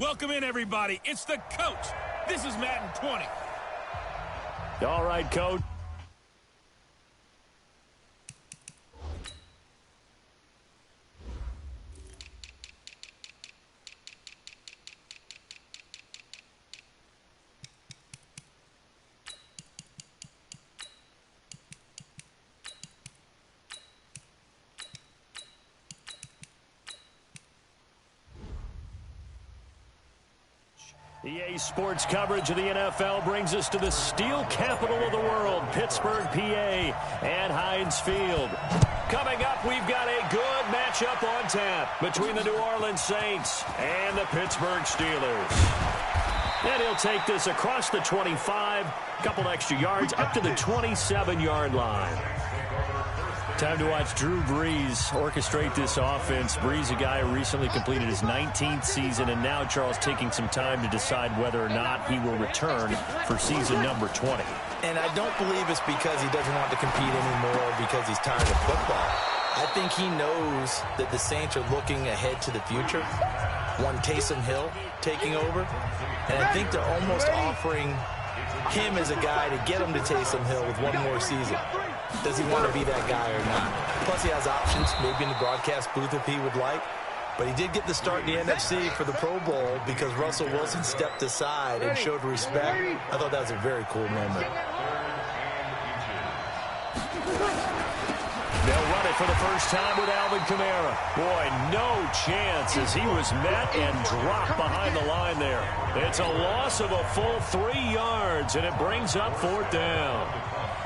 Welcome in, everybody. It's the coach. This is Madden 20. All right, coach. EA Sports coverage of the NFL brings us to the steel capital of the world, Pittsburgh, PA, and Heinz Field. Coming up, we've got a good matchup on tap between the New Orleans Saints and the Pittsburgh Steelers. And he'll take this across the 25, a couple extra yards, up to the 27-yard line. Time to watch Drew Brees orchestrate this offense. Brees, a guy who recently completed his 19th season, and now, Charles, taking some time to decide whether or not he will return for season number 20. And I don't believe it's because he doesn't want to compete anymore or because he's tired of football. I think he knows that the Saints are looking ahead to the future. One Taysom Hill taking over. And I think they're almost offering him as a guy to get him to Taysom Hill with one more season. Does he want to be that guy or not? Plus, he has options, maybe in the broadcast booth if he would like. But he did get the start in the NFC for the Pro Bowl because Russell Wilson stepped aside and showed respect. I thought that was a very cool moment. They'll run it for the first time with Alvin Kamara. Boy, no chance as he was met and dropped behind the line there. It's a loss of a full 3 yards, and it brings up 4th down.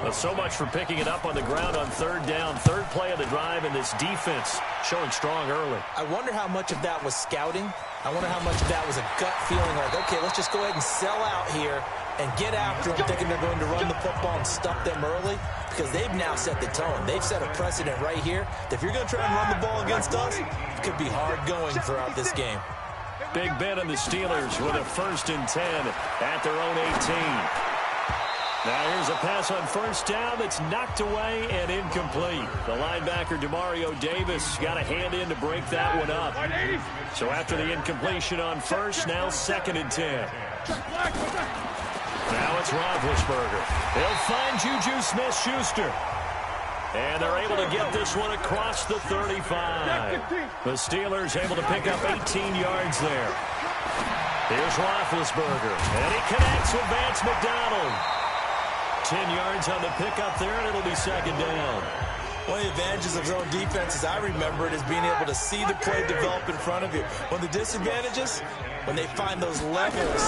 Well, so much for picking it up on the ground on 3rd down. 3rd play of the drive, and this defense showing strong early. I wonder how much of that was scouting. I wonder how much of that was a gut feeling like, okay, let's just go ahead and sell out here and get after them, thinking they're going to run the football and stuff them early, because they've now set the tone. They've set a precedent right here that if you're going to try and run the ball against us, it could be hard going throughout this game. Big Ben and the Steelers with a 1st and 10 at their own 18. Now here's a pass on 1st down that's knocked away and incomplete. The linebacker, Demario Davis, got a hand in to break that one up. So after the incompletion on 1st, now 2nd and 10. Now it's Roethlisberger. He'll find Juju Smith-Schuster. And they're able to get this one across the 35. The Steelers able to pick up 18 yards there. Here's Roethlisberger. And he connects with Vance McDonald. 10 yards on the pickup there, and it'll be 2nd down. One of the advantages of zone defense, as I remember it, is being able to see the play develop in front of you. One of the disadvantages, when they find those levels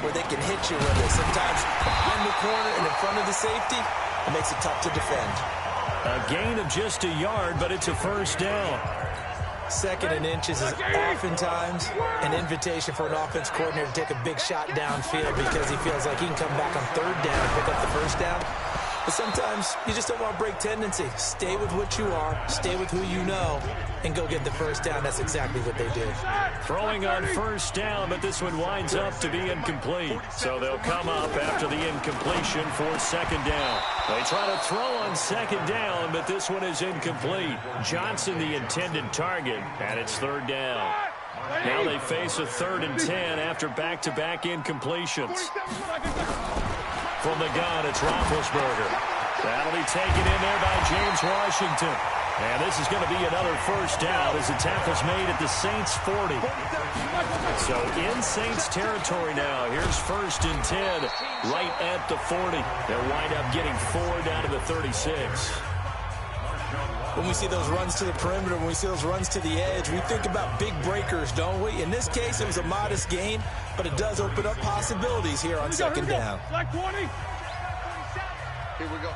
where they can hit you with it, sometimes behind the corner and in front of the safety, it makes it tough to defend. A gain of just a yard, but it's a 1st down. 2nd and inches is oftentimes an invitation for an offense coordinator to take a big shot downfield because he feels like he can come back on 3rd down and pick up the 1st down. But sometimes you just don't want to break tendency. Stay with what you are, stay with who you know, and go get the 1st down. That's exactly what they did. Throwing on 1st down, but this one winds up to be incomplete. So they'll come up after the incompletion for 2nd down. They try to throw on 2nd down, but this one is incomplete. Johnson the intended target, and it's 3rd down. Now they face a 3rd and 10 after back-to-back incompletions. From the gun, it's Roethlisberger. That'll be taken in there by James Washington. And this is going to be another 1st down as the tackle's made at the Saints 40. So in Saints territory now. Here's 1st and 10 right at the 40. They'll wind up getting 4 down to the 36. When we see those runs to the perimeter, when we see those runs to the edge, we think about big breakers, don't we? In this case, it was a modest gain, but it does open up possibilities here on 2nd down. Black 20. Here we go.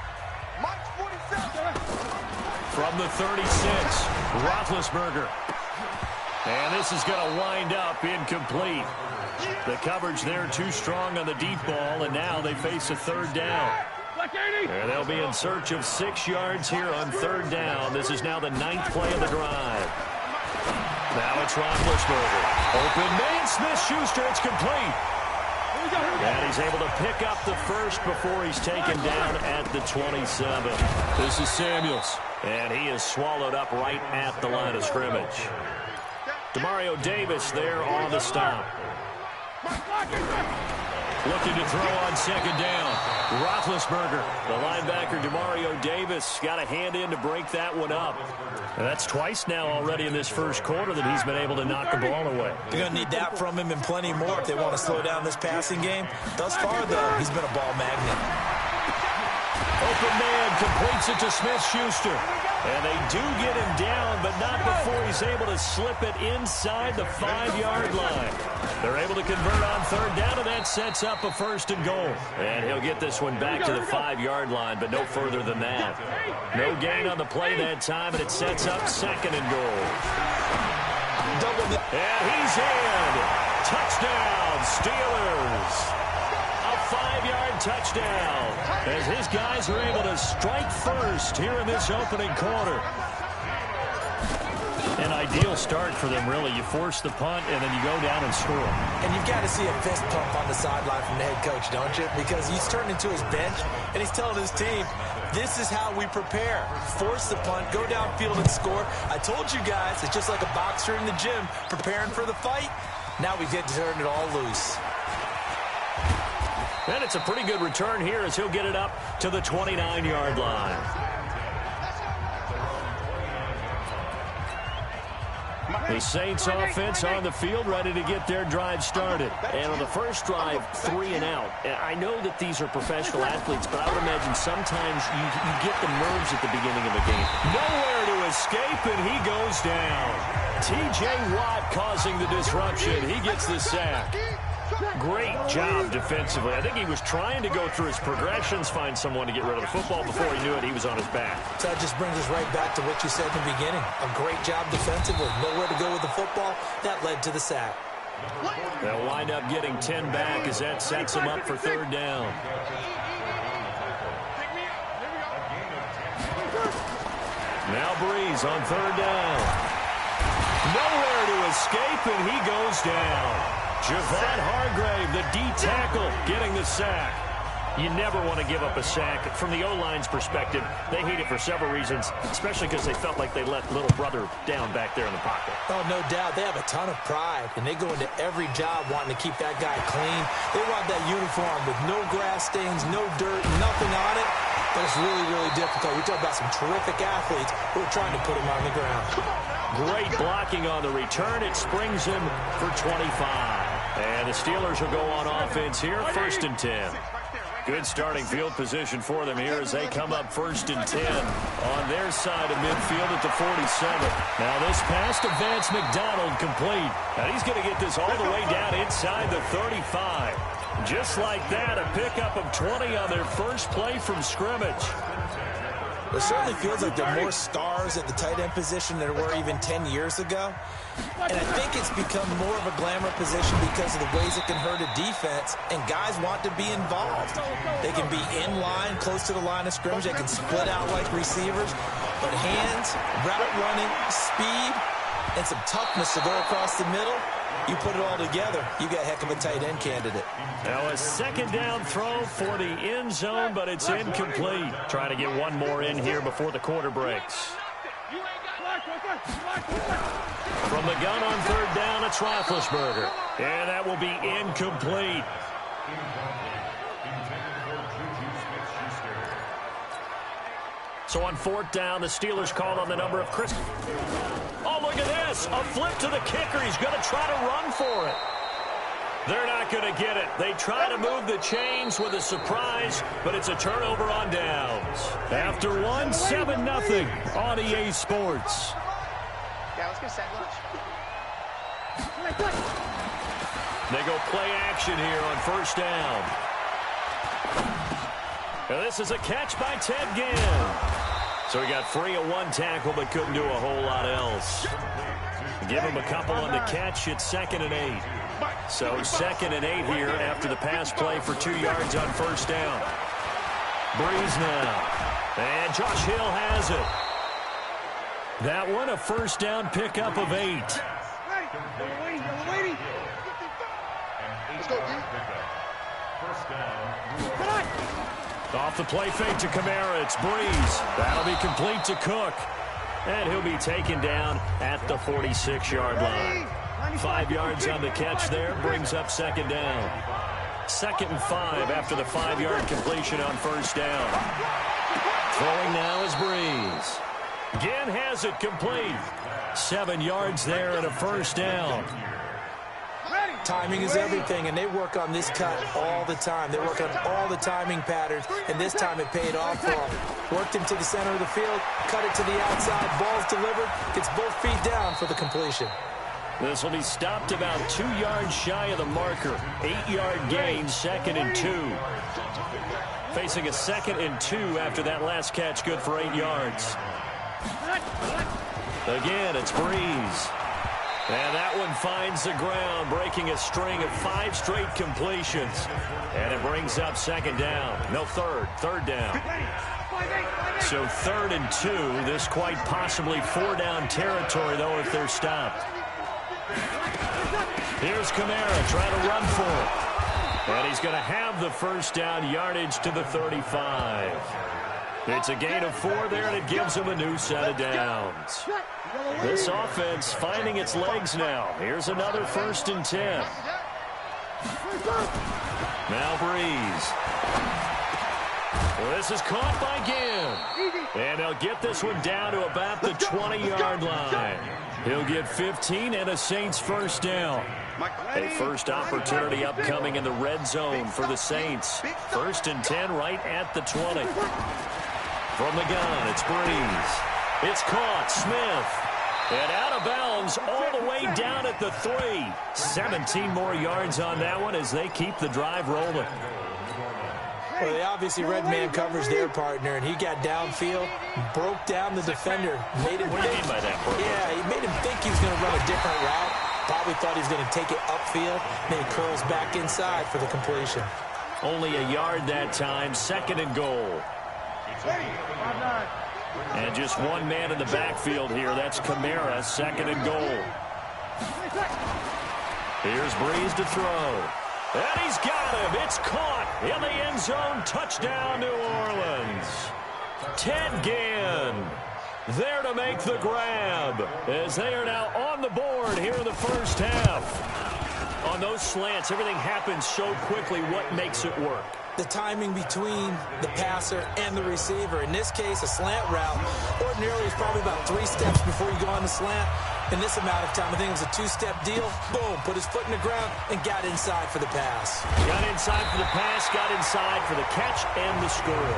March 47. From the 36, Roethlisberger. And this is going to wind up incomplete. The coverage there too strong on the deep ball, and now they face a 3rd down. And they'll be in search of 6 yards here on 3rd down. This is now the 9th play of the drive. Now it's Roethlisberger. Open man, Smith-Schuster, it's complete. And he's able to pick up the 1st before he's taken down at the 27. This is Samuels. And he is swallowed up right at the line of scrimmage. Demario Davis there on the stop. Looking to throw on second down. Roethlisberger, the linebacker, Demario Davis, got a hand in to break that one up. And that's twice now already in this first quarter that he's been able to knock the ball away. They're going to need that from him and plenty more if they want to slow down this passing game. Thus far, though, he's been a ball magnet. Open man completes it to Smith-Schuster. And they do get him down, but not before he's able to slip it inside the 5-yard line. They're able to convert on third down, and that sets up a first and goal. And he'll get this one back to the 5-yard line, but no further than that. No gain on the play that time, and it sets up second and goal. And he's in. Touchdown, Steelers. A 5-yard touchdown as his guys are able to strike first here in this opening quarter. An ideal start for them, really. You force the punt, and then you go down and score. And you've got to see a fist pump on the sideline from the head coach, don't you? Because he's turned into his bench, and he's telling his team, this is how we prepare. Force the punt, go downfield and score. I told you guys, it's just like a boxer in the gym preparing for the fight. Now we get to turn it all loose. And it's a pretty good return here as he'll get it up to the 29-yard line. The Saints offense on the field ready to get their drive started. And on the first drive, 3 and out. I know that these are professional athletes, but I would imagine sometimes you get the nerves at the beginning of a game. Nowhere to escape, and he goes down. T.J. Watt causing the disruption. He gets the sack. Great job defensively. I think he was trying to go through his progressions, find someone to get rid of the football. Before he knew it, he was on his back. So that just brings us right back to what you said in the beginning. A great job defensively. Nowhere to go with the football. That led to the sack. They'll wind up getting 10 back as that sets them up for third down. Now Breeze on third down. Nowhere to escape, and he goes down. Javon Hargrave, the D tackle, getting the sack. You never want to give up a sack. From the O-line's perspective, they hate it for several reasons, especially because they felt like they let little brother down back there in the pocket. Oh, no doubt. They have a ton of pride, and they go into every job wanting to keep that guy clean. They want that uniform with no grass stains, no dirt, nothing on it. But it's really, really difficult. We talk about some terrific athletes who are trying to put him on the ground. Great blocking on the return. It springs him for 25. And the Steelers will go on offense here, 1st and 10. Good starting field position for them here as they come up 1st and 10 on their side of midfield at the 47. Now this pass to Vance McDonald complete. And he's going to get this all the way down inside the 35. Just like that, a pickup of 20 on their first play from scrimmage. It certainly feels like there are more stars at the tight end position than there were even 10 years ago. And I think it's become more of a glamour position because of the ways it can hurt a defense, and guys want to be involved. They can be in line, close to the line of scrimmage. They can split out like receivers. But hands, route running, speed, and some toughness to go across the middle, you put it all together, you got a heck of a tight end candidate. Now a second down throw for the end zone, but it's incomplete. Trying to get one more in here before the quarter breaks. From the gun on third down, it's Roethlisberger. And that will be incomplete. So on 4th down, the Steelers called on the number of Chris. Oh, look at this. A flip to the kicker. He's going to try to run for it. They're not going to get it. They try to move the chains with a surprise, but it's a turnover on downs. After one, 7-0 on EA Sports. Yeah, let's get sandwich. They go play action here on 1st down. Now this is a catch by Ted Ginn. So he got free of one tackle, but couldn't do a whole lot else. Give him a couple on the catch. It's 2nd and 8. So 2nd and 8 here after the pass play for 2 yards on 1st down. Breeze now. And Josh Hill has it. That one, a 1st down pickup of 8. Let's go, Off the play fake to Kamara, it's Breeze. That'll be complete to Cook. And he'll be taken down at the 46-yard line. 5 yards on the catch there, brings up second down. 2nd and 5 after the 5-yard completion on first down. Throwing now is Breeze. Again has it complete. 7 yards there and a first down. Timing is everything, and they work on this cut all the time. They work on all the timing patterns, and this time it paid off for them. Worked him to the center of the field, cut it to the outside, ball's delivered, gets both feet down for the completion. This will be stopped about 2 yards shy of the marker. 8-yard gain, 2nd and 2. Facing a 2nd and 2 after that last catch, good for 8 yards. Again, it's Breeze. And that one finds the ground, breaking a string of 5 straight completions. And it brings up second down. No, third down. So 3rd and 2. This quite possibly 4-down territory, though, if they're stopped. Here's Kamara trying to run for it. And he's going to have the first down, yardage to the 35. It's a gain of 4 there, and it gives him a new set of downs. This offense finding its legs now. Here's another 1st and 10. Now Breeze. Well, this is caught by Ginn. And they'll get this one down to about the 20-yard line. He'll get 15 and a Saints first down. A first opportunity upcoming in the red zone for the Saints. 1st and 10 right at the 20. From the gun, it's Breeze. It's caught. Smith. And out of bounds all the way down at the 3. 17 more yards on that one as they keep the drive rolling. Well, they obviously red man coverage their partner, and he got downfield, broke down the defender, made him What do you mean by that, bro? Yeah, he made him think he was going to run a different route. Probably thought he was going to take it upfield. Then he curls back inside for the completion. Only a yard that time. 2nd and goal. And just one man in the backfield here. That's Kamara, 2nd and goal. Here's Breeze to throw. And he's got him. It's caught in the end zone. Touchdown, New Orleans. Ted Ginn there to make the grab as they are now on the board here in the first half. On those slants, everything happens so quickly. What makes it work? The timing between the passer and the receiver. In this case, a slant route. Ordinarily, it's probably about 3 steps before you go on the slant. In this amount of time, I think it was a 2-step deal. Boom, put his foot in the ground and got inside for the pass. Got inside for the pass, got inside for the catch and the score.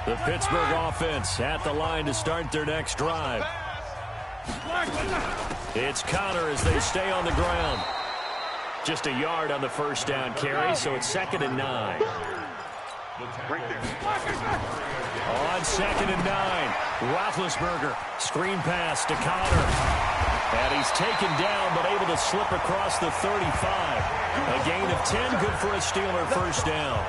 The Pittsburgh offense at the line to start their next drive. It's Connor as they stay on the ground. Just a yard on the first down carry, so it's 2nd and 9. On 2nd and 9, Roethlisberger, screen pass to Connor. And he's taken down, but able to slip across the 35. A gain of 10, good for a Steeler first down.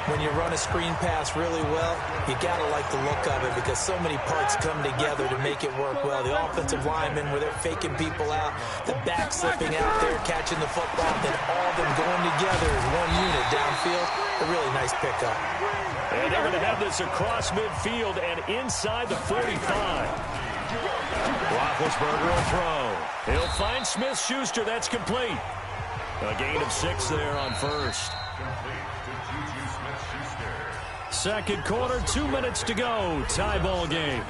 When you run a screen pass really well, you got to like the look of it because so many parts come together to make it work well. The offensive linemen, where they're faking people out, the back slipping out there, catching the football, then all of them going together as one unit downfield. A really nice pickup. And they're going to have this across midfield and inside the 45. Roethlisberger will throw. He'll find Smith-Schuster. That's complete. A gain of 6 there on first. Second quarter, 2 minutes to go. Tie ball game.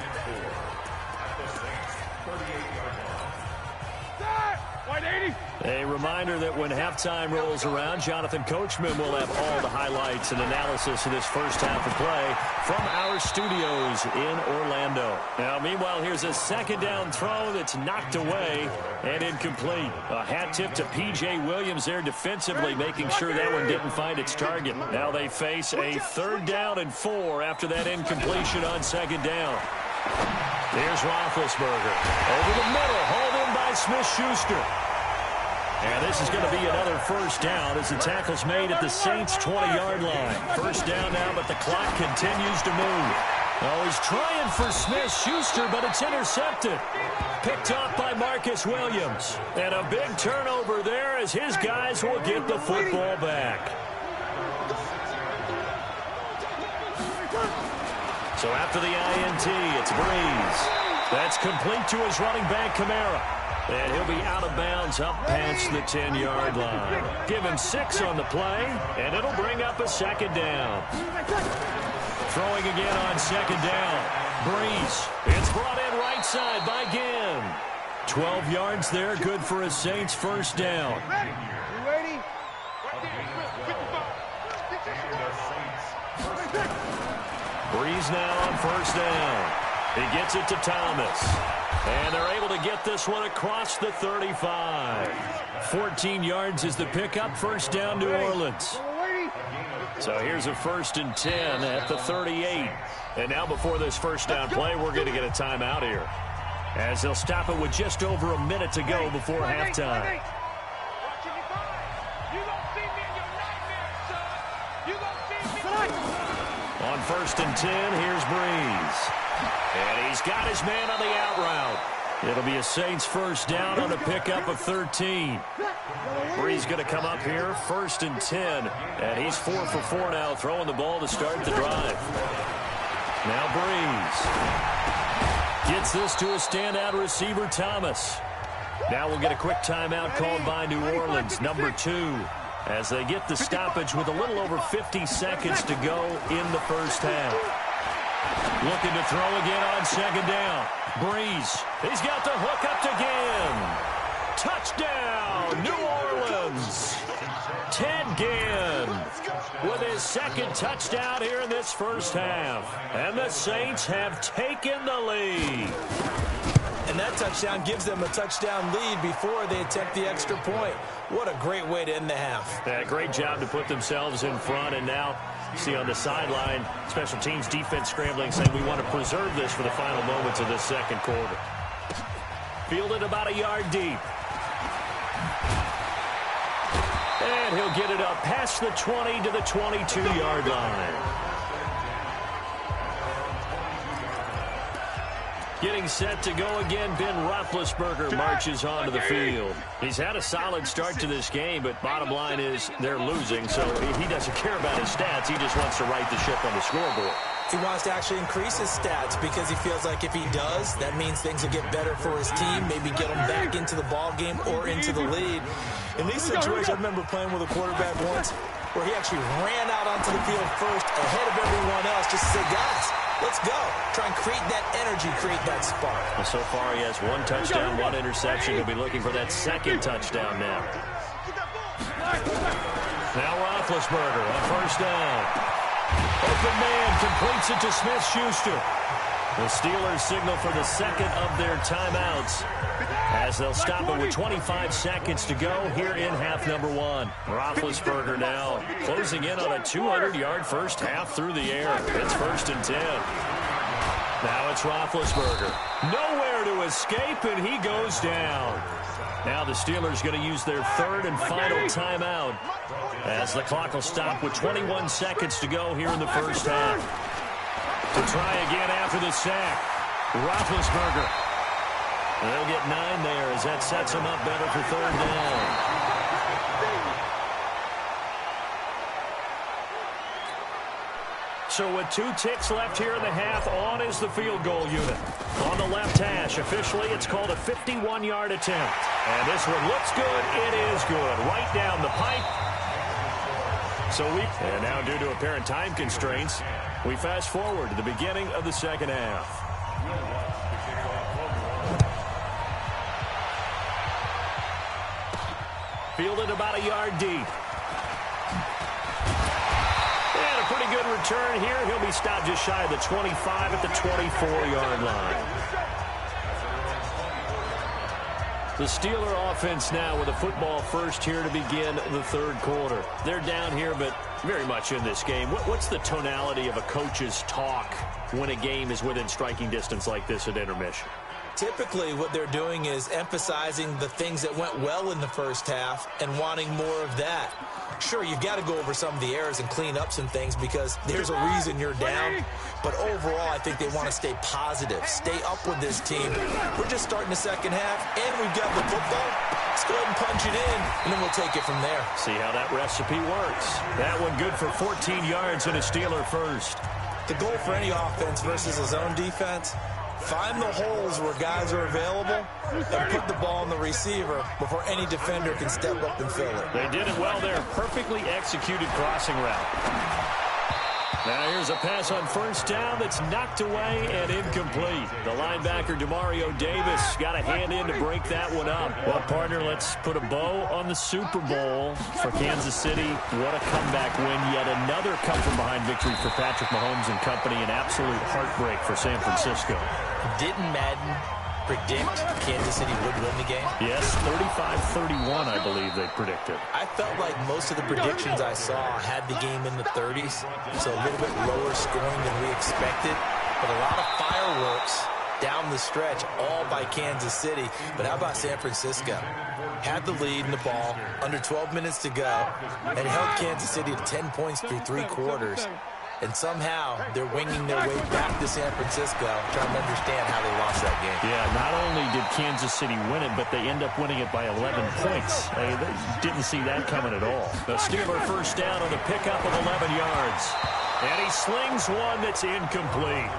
A reminder that when halftime rolls around, Jonathan Coachman will have all the highlights and analysis of this first half of play from our studios in Orlando. Now, meanwhile, here's a 2nd down throw that's knocked away and incomplete. A hat tip to P.J. Williams there defensively, making sure that one didn't find its target. Now they face a 3rd down and 4 after that incompletion on 2nd down. Here's Roethlisberger. Over the middle, hauled in by Smith-Schuster. And this is going to be another first down as the tackle's made at the Saints' 20-yard line. First down now, but the clock continues to move. Oh, he's trying for Smith-Schuster, but it's intercepted. Picked off by Marcus Williams. And a big turnover there as his guys will get the football back. So after the INT, it's Breeze. That's complete to his running back, Kamara. And he'll be out of bounds up past the 10-yard line. Give him 6 on the play, and it'll bring up a second down. Throwing again on second down. Breeze. It's brought in right side by Ginn. 12 yards there, good for a Saints first down. You ready? Breeze now on first down. He gets it to Thomas. And they're able to get this one across the 35. 14 yards is the pickup. First down, New Orleans. So here's a 1st and 10 at the 38. And now before this first down play, we're going to get a timeout here, as they'll stop it with just over a minute to go before halftime. On 1st and 10, here's Breeze. And he's got his man on the out route. It'll be a Saints first down on a pickup of 13. Breeze going to come up here, 1st and 10. And he's 4 for 4 now, throwing the ball to start the drive. Now Breeze gets this to a standout receiver, Thomas. Now we'll get a quick timeout called by New Orleans, number 2, as they get the stoppage with a little over 50 seconds to go in the first half. Looking to throw again on second down. Breeze. He's got the hook up to Ginn. Touchdown, New Orleans. Ted Ginn with his second touchdown here in this first half. And the Saints have taken the lead. And that touchdown gives them a touchdown lead before they attempt the extra point. What a great way to end the half. Yeah, great job to put themselves in front. And now, see on the sideline, special teams defense scrambling, saying we want to preserve this for the final moments of this second quarter. Fielded about a yard deep. And he'll get it up past the 20 to the 22-yard line. Getting set to go again, Ben Roethlisberger marches onto the field. He's had a solid start to this game, but bottom line is they're losing, so he doesn't care about his stats. He just wants to right the ship on the scoreboard. He wants to actually increase his stats because he feels like if he does, that means things will get better for his team, maybe get him back into the ball game or into the lead. In these situations, I remember playing with a quarterback once where he actually ran out onto the field first ahead of everyone else just to say, guys, let's go. Try and create that energy, create that spark. Well, so far he has 1 touchdown, 1 interception. He'll be looking for that second touchdown now. Now Roethlisberger on first down. Open man completes it to Smith-Schuster. The Steelers signal for the second of their timeouts as they'll stop it with 25 seconds to go here in half number 1. Roethlisberger now closing in on a 200-yard first half through the air. It's 1st and 10. Now it's Roethlisberger. Nowhere to escape, and he goes down. Now the Steelers going to use their 3rd and final timeout as the clock will stop with 21 seconds to go here in the first half. To try again after the sack, Roethlisberger. They'll get 9 there as that sets him up better for 3rd down. So with 2 ticks left here in the half, on is the field goal unit. On the left hash, officially it's called a 51-yard attempt. And this one looks good. It is good. Right down the pipe. And now due to apparent time constraints, we fast forward to the beginning of the second half. Fielded about a yard deep. And a pretty good return here. He'll be stopped just shy of the 25 at the 24-yard line. The Steeler offense now with a football first here to begin the 3rd quarter. They're down here, but very much in this game. What's the tonality of a coach's talk when a game is within striking distance like this at intermission? Typically, what they're doing is emphasizing the things that went well in the first half and wanting more of that. Sure, you've got to go over some of the errors and clean up some things because there's a reason you're down. But overall, I think they want to stay positive, stay up with this team. We're just starting the second half, and we've got the football. Let's go ahead and punch it in, and then we'll take it from there. See how that recipe works. That one good for 14 yards and a Steeler first. The goal for any offense versus his own defense, find the holes where guys are available and put the ball on the receiver before any defender can step up and fill it. They did it well there. Perfectly executed crossing route. Now here's a pass on first down that's knocked away and incomplete. The linebacker, Demario Davis, got a hand in to break that one up. Well, partner, let's put a bow on the Super Bowl for Kansas City. What a comeback win. Yet another come-from-behind victory for Patrick Mahomes and company. An absolute heartbreak for San Francisco. Didn't Madden predict Kansas City would win the game? Yes, 35-31, I believe they predicted. I felt like most of the predictions I saw had the game in the 30s, so a little bit lower scoring than we expected, but a lot of fireworks down the stretch, all by Kansas City. But how about San Francisco? Had the lead in the ball, under 12 minutes to go, and held Kansas City to 10 points through 3 quarters. And somehow they're winging their way back to San Francisco, trying to understand how they lost that game. Yeah, not only did Kansas City win it, but they end up winning it by 11 points. They didn't see that coming at all. The Steeler first down on the pickup of 11 yards. And he slings one that's incomplete.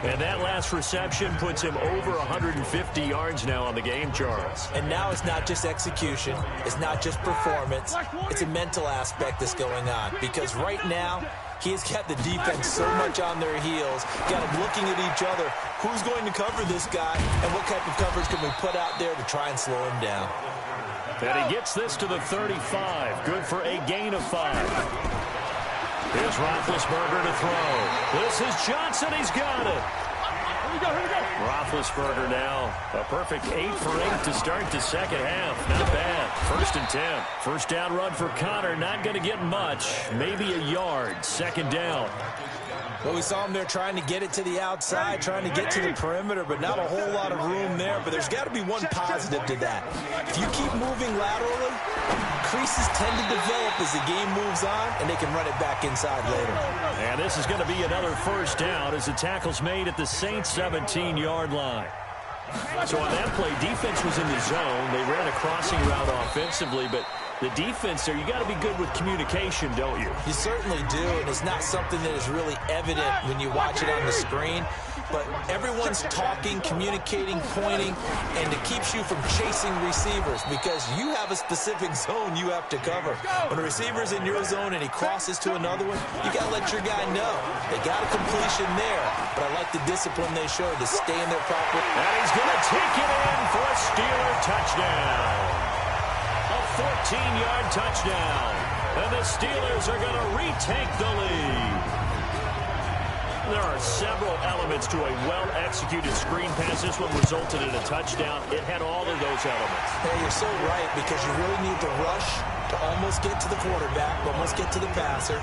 And that last reception puts him over 150 yards now on the game, Charles. And now it's not just execution. It's not just performance. It's a mental aspect that's going on. Because right now, he has got the defense so much on their heels, got them looking at each other. Who's going to cover this guy, and what type of coverage can we put out there to try and slow him down? And he gets this to the 35. Good for a gain of 5. Here's Roethlisberger to throw. This is Johnson. He's got it. Here we go. Roethlisberger now a perfect 8 for 8 to start the second half. Not bad. 1st and 10. First down run for Connor. Not going to get much. Maybe a yard. 2nd down. Well, we saw him there trying to get it to the outside, trying to get to the perimeter, but not a whole lot of room there. But there's got to be one positive to that. If you keep moving laterally, creases tend to develop as the game moves on, and they can run it back inside later. And this is going to be another first down as the tackle's made at the Saints' 17-yard line. So on that play, defense was in the zone. They ran a crossing route offensively, but the defense there, you got to be good with communication, don't you? You certainly do, and it's not something that is really evident when you watch it on the screen. But everyone's talking, communicating, pointing, and it keeps you from chasing receivers because you have a specific zone you have to cover. When a receiver's in your zone and he crosses to another one, you got to let your guy know. They got a completion there, but I like the discipline they showed to stay in their proper. And he's going to take it in for a Steeler touchdown. A 14-yard touchdown. And the Steelers are going to retake the lead. There are several elements to a well-executed screen pass. This one resulted in a touchdown. It had all of those elements. Hey, you're so right because you really need to rush to almost get to the quarterback, almost get to the passer.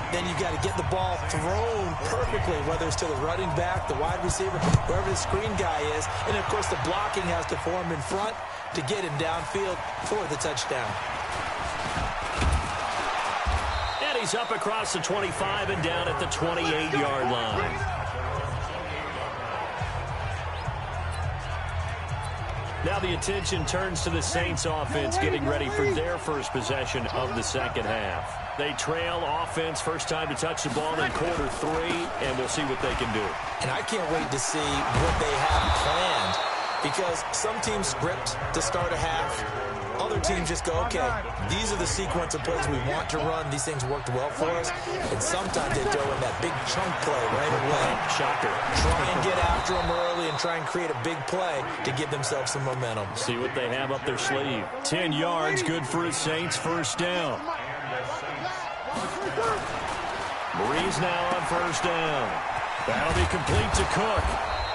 Then you've got to get the ball thrown perfectly, whether it's to the running back, the wide receiver, wherever the screen guy is. And, of course, the blocking has to form in front to get him downfield for the touchdown. He's up across the 25 and down at the 28-yard line. Now the attention turns to the Saints offense getting ready for their first possession of the second half. They trail offense, first time to touch the ball in quarter 3, and we'll see what they can do. And I can't wait to see what they have planned because some teams script to start a half. Other teams just go, okay, these are the sequence of plays we want to run. These things worked well for us. And sometimes they throw in that big chunk play right away. Shocker. Try and get after them early and try and create a big play to give themselves some momentum. See what they have up their sleeve. 10 yards, good for a Saints first down. Breeze now on first down. That'll be complete to Cook.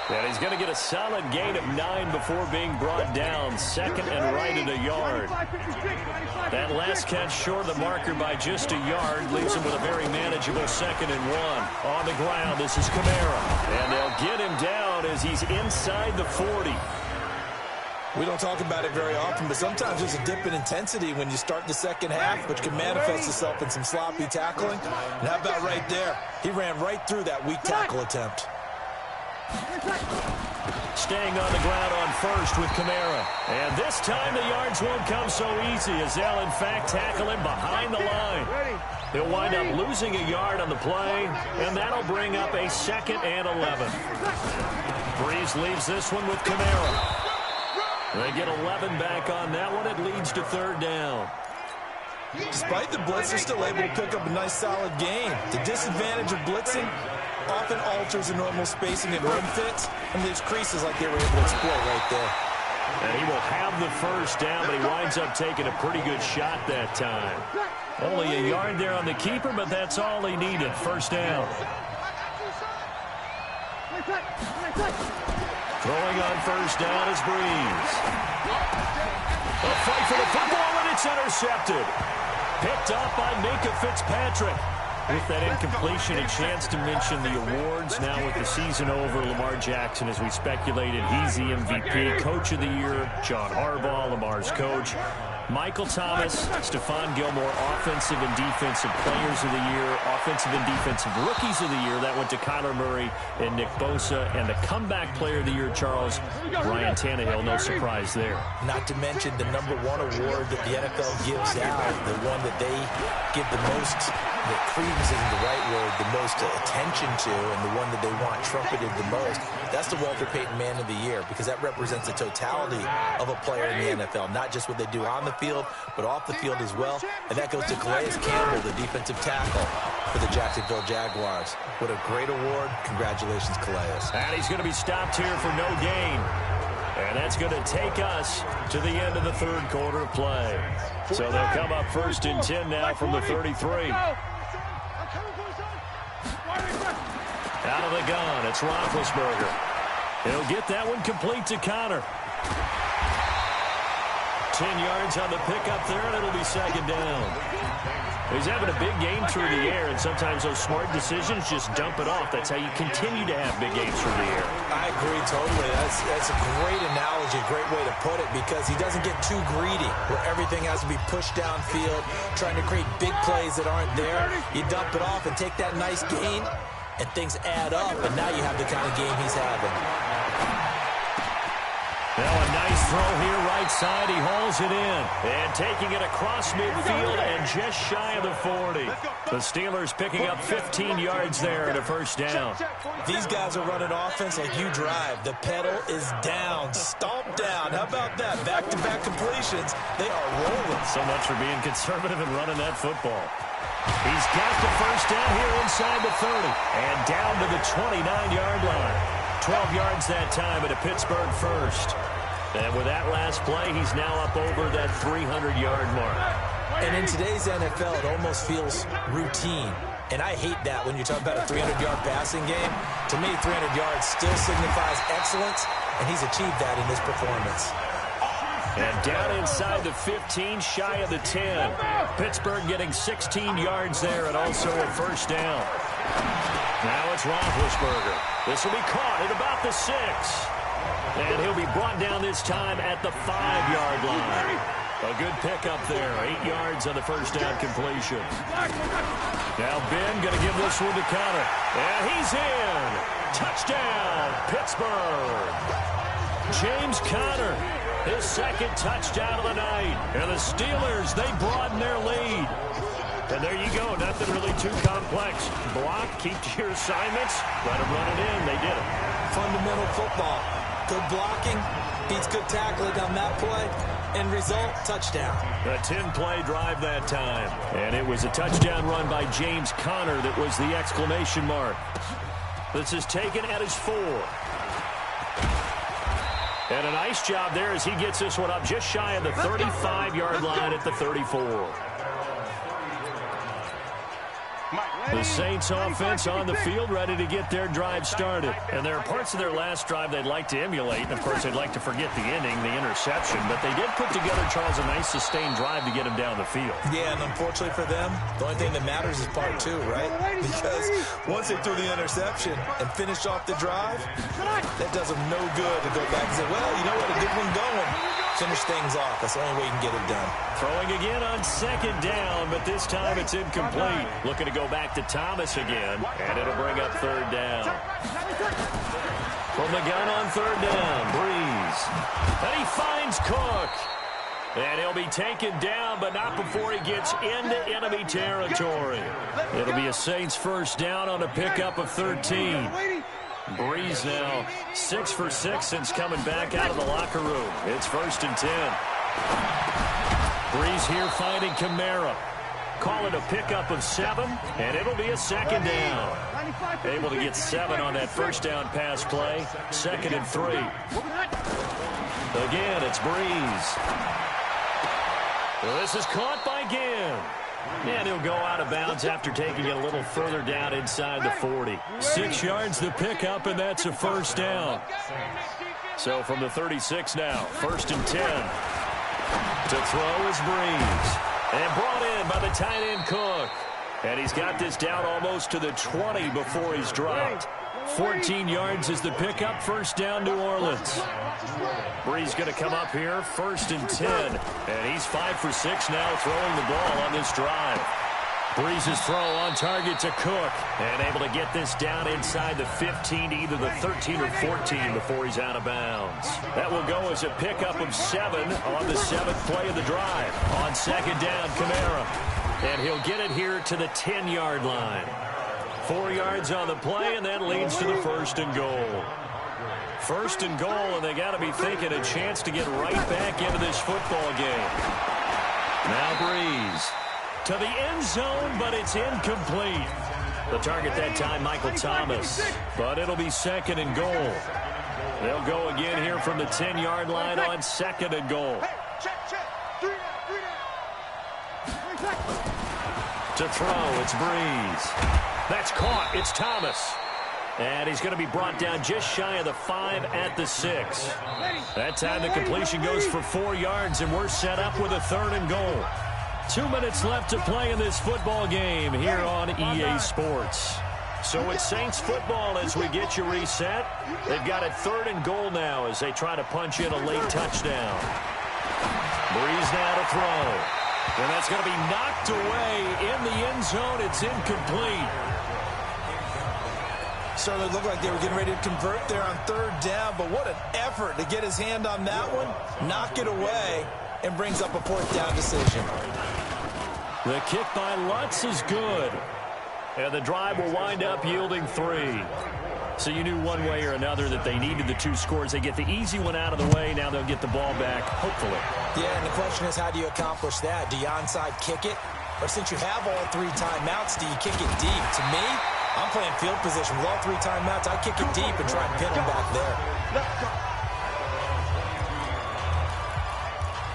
And he's going to get a solid gain of 9 before being brought down. 2nd and right at a yard. That last catch short of the marker by just a yard leaves him with a very manageable 2nd and 1. On the ground, this is Kamara. And they'll get him down as he's inside the 40. We don't talk about it very often, but sometimes there's a dip in intensity when you start the second half, which can manifest itself in some sloppy tackling. And how about right there? He ran right through that weak tackle attempt. Staying on the ground on first with Kamara. And this time the yards won't come so easy as they'll, in fact, tackle him behind the line. He'll wind up losing a yard on the play, and that'll bring up a 2nd and 11. Breeze leaves this one with Kamara. They get 11 back on that one. It leads to 3rd down. Despite the blitz, they're still able to pick up a nice, solid gain. The disadvantage of blitzing often alters the normal spacing and run fits, and leaves creases like they were able to exploit right there. And he will have the 1st down, but he winds up taking a pretty good shot that time. Only a yard there on the keeper, but that's all he needed. 1st down. Throwing on 1st down is Breeze. A fight for the football, and it's intercepted. Picked up by Minka Fitzpatrick. With that incompletion, a chance to mention the awards. Now with the season over, Lamar Jackson, as we speculated, he's the MVP. Coach of the Year, John Harbaugh, Lamar's coach. Michael Thomas, Stephon Gilmore, Offensive and Defensive Players of the Year, Offensive and Defensive Rookies of the Year. That went to Kyler Murray and Nick Bosa. And the Comeback Player of the Year, Charles, Ryan Tannehill. No surprise there. Not to mention the #1 award that the NFL gives out, the one that they give the most, that credence isn't the right word, the most attention to, and the one that they want trumpeted the most. That's the Walter Payton Man of the Year, because that represents the totality of a player in the NFL, not just what they do on the field, but off the field as well. And that goes to Calais Campbell, the defensive tackle for the Jacksonville Jaguars. What a great award. Congratulations, Calais. And he's going to be stopped here for no gain. And that's going to take us to the end of the 3rd quarter of play. So they'll come up 1st and 10 now from the 33. Out of the gun, it's Roethlisberger. He'll get that one complete to Connor. 10 yards on the pickup there, and it'll be 2nd down. He's having a big game through the air, and sometimes those smart decisions just dump it off. That's how you continue to have big games through the air. I agree totally. That's a great analogy, a great way to put it, because he doesn't get too greedy where everything has to be pushed downfield, trying to create big plays that aren't there. You dump it off and take that nice gain, and things add up, and now you have the kind of game he's having. Now a nice throw here right side. He hauls it in. And taking it across midfield and just shy of the 40. The Steelers picking up 15 yards there and a 1st down. These guys are running offense like you drive. The pedal is down. Stomp down. How about that? Back-to-back completions. They are rolling. So much for being conservative and running that football. He's got the 1st down here inside the 30. And down to the 29-yard line. 12 yards that time at a Pittsburgh 1st. And with that last play, he's now up over that 300-yard mark. And in today's NFL, it almost feels routine. And I hate that when you're talking about a 300-yard passing game. To me, 300 yards still signifies excellence, and he's achieved that in this performance. And down inside the 15, shy of the 10. Pittsburgh getting 16 yards there and also a 1st down. Now it's Roethlisberger. This will be caught at about the 6. And he'll be brought down this time at the 5-yard line. A good pickup there. 8 yards on the 1st down completion. Now Ben going to give this one to Connor. And he's in. Touchdown, Pittsburgh. James Conner, his 2nd touchdown of the night. And the Steelers, they broaden their lead. And there you go. Nothing really too complex. Block, keep to your assignments, let them run it in. They did it. Fundamental football. Good blocking, beats good tackling on that play. End result, touchdown. A 10-play drive that time. And it was a touchdown run by James Conner that was the exclamation mark. This is taken at his 4. And a nice job there as he gets this one up just shy of the 35-yard line at the 34. The Saints offense on the field, ready to get their drive started. And there are parts of their last drive they'd like to emulate. And, of course, they'd like to forget the ending, the interception. But they did put together, Charles, a nice sustained drive to get him down the field. Yeah, and unfortunately for them, the only thing that matters is part 2, right? Because once they threw the interception and finished off the drive, that does them no good to go back and say, well, you know what, a good one going. Finish things off. That's the only way you can get it done. Throwing again on 2nd down, but this time it's incomplete. Looking to go back to Thomas again, and it'll bring up 3rd down. From the gun on 3rd down, Breeze. And he finds Cook. And he'll be taken down, but not before he gets into enemy territory. It'll be a Saints first down on a pickup of 13. Breeze now 6 for 6 since coming back out of the locker room. It's 1st and 10. Breeze here finding Kamara. Call it a pickup of 7, and it'll be a 2nd down. Able to get 7 on that first down pass play. 2nd and 3. Again, it's Breeze. Well, this is caught by Ginn. And he'll go out of bounds after taking it a little further down inside the 40. 6 yards the pickup, and that's a first down. So from the 36 now, 1st and 10. To throw is Breeze. And brought in by the tight end Cook. And he's got this down almost to the 20 before he's dropped. 14 yards is the pickup, first down New Orleans. Breeze going to come up here, 1st and 10. And he's 5 for 6 now throwing the ball on this drive. Breeze's throw on target to Cook. And able to get this down inside the 15 to either the 13 or 14 before he's out of bounds. That will go as a pickup of 7 on the 7th play of the drive. On 2nd down, Kamara. And he'll get it here to the 10-yard line. 4 yards on the play, and that leads to the 1st and goal. 1st and goal, and they got to be thinking a chance to get right back into this football game. Now Breeze to the end zone, but it's incomplete. The target that time, Michael Thomas. But it'll be 2nd and goal. They'll go again here from the 10-yard line on 2nd and goal. To throw, it's Breeze. That's caught. It's Thomas. And he's going to be brought down just shy of the 5 at the 6. That time the completion goes for 4 yards, and we're set up with a 3rd and goal. 2 minutes left to play in this football game here on EA Sports. So it's Saints football as we get you reset. They've got a 3rd and goal now as they try to punch in a late touchdown. Breeze now to throw. And that's going to be knocked away in the end zone. It's incomplete. So it looked like they were getting ready to convert there on 3rd down, but what an effort to get his hand on that one, knock it away, and brings up a 4th down decision. The kick by Lutz is good. And the drive will wind up yielding 3. So you knew one way or another that they needed the 2 scores. They get the easy one out of the way. Now they'll get the ball back, hopefully. Yeah, and the question is, how do you accomplish that? Do you onside kick it? Or since you have all 3 timeouts, do you kick it deep? To me, I'm playing field position. With all 3 timeouts, I kick it deep and try and pin them back there.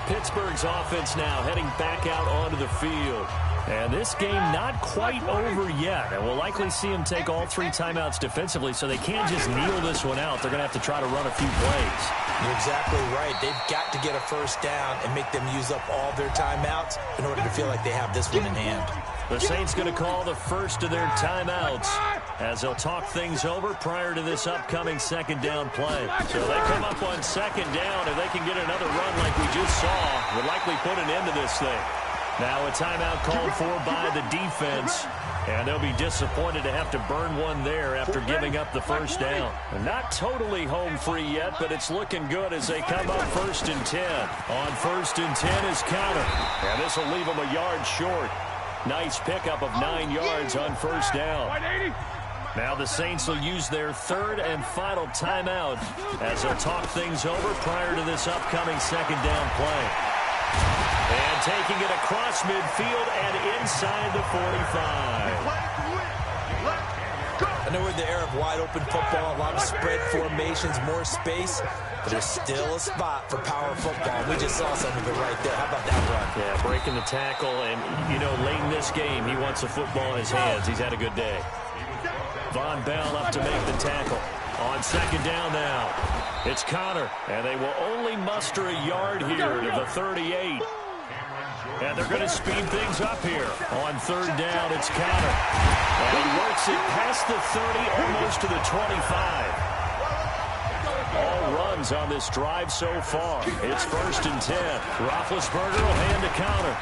Pittsburgh's offense now heading back out onto the field. And this game not quite over yet. And we'll likely see them take all 3 timeouts defensively, so they can't just kneel this one out. They're going to have to try to run a few plays. You're exactly right. They've got to get a first down and make them use up all their timeouts in order to feel like they have this one in hand. The Saints going to call the first of their timeouts as they'll talk things over prior to this upcoming 2nd down play. So they come up on 2nd down. If they can get another run like we just saw, would likely put an end to this thing. Now a timeout called for by the defense, and they'll be disappointed to have to burn one there after giving up the first down. Not totally home free yet, but it's looking good as they come up 1st and 10. On 1st and 10 is Counter, and this will leave them a yard short. Nice pickup of 9 yards on 1st down. Now the Saints will use their 3rd and final timeout as they'll talk things over prior to this upcoming 2nd down play. And taking it across midfield and inside the 45. I know we're in the era of wide-open football, a lot of spread formations, more space, but there's still a spot for power football. We just saw some of it right there. How about that run? Yeah, breaking the tackle, and, you know, late in this game, he wants the football in his hands. He's had a good day. Von Bell up to make the tackle. On 2nd down now, it's Connor, and they will only muster a yard here to the 38. And they're going to speed things up here. On 3rd down, it's Connor. And he works it past the 30, almost to the 25. All runs on this drive so far. It's 1st and 10. Roethlisberger will hand to Connor.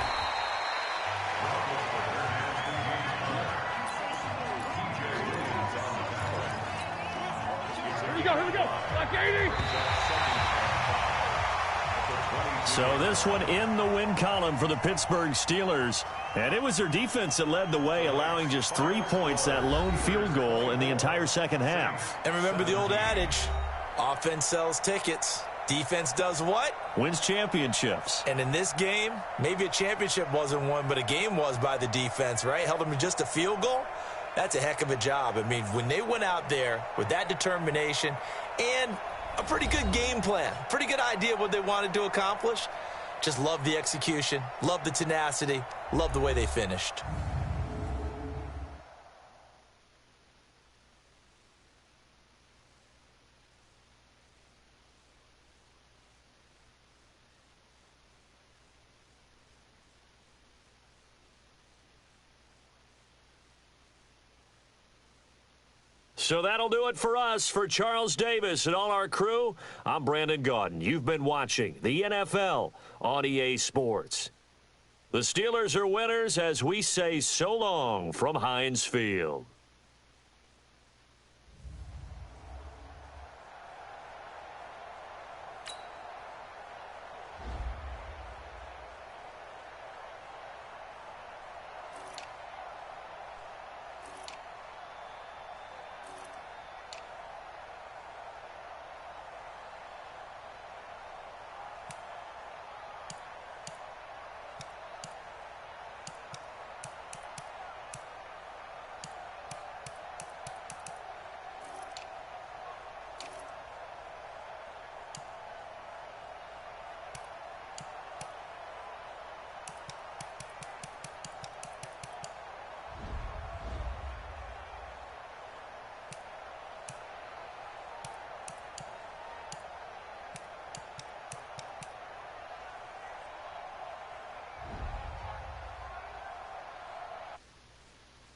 So this one in the win column for the Pittsburgh Steelers. And it was their defense that led the way, allowing just 3 points, that lone field goal in the entire second half. And remember the old adage, offense sells tickets. Defense does what? Wins championships. And in this game, maybe a championship wasn't won, but a game was by the defense, right? Held them to just a field goal. That's a heck of a job. I mean, when they went out there with that determination and a pretty good game plan, pretty good idea what they wanted to accomplish, just love the execution, love the tenacity, love the way they finished. So that'll do it for us. For Charles Davis and all our crew, I'm Brandon Gaudin. You've been watching the NFL on EA Sports. The Steelers are winners as we say so long from Heinz Field.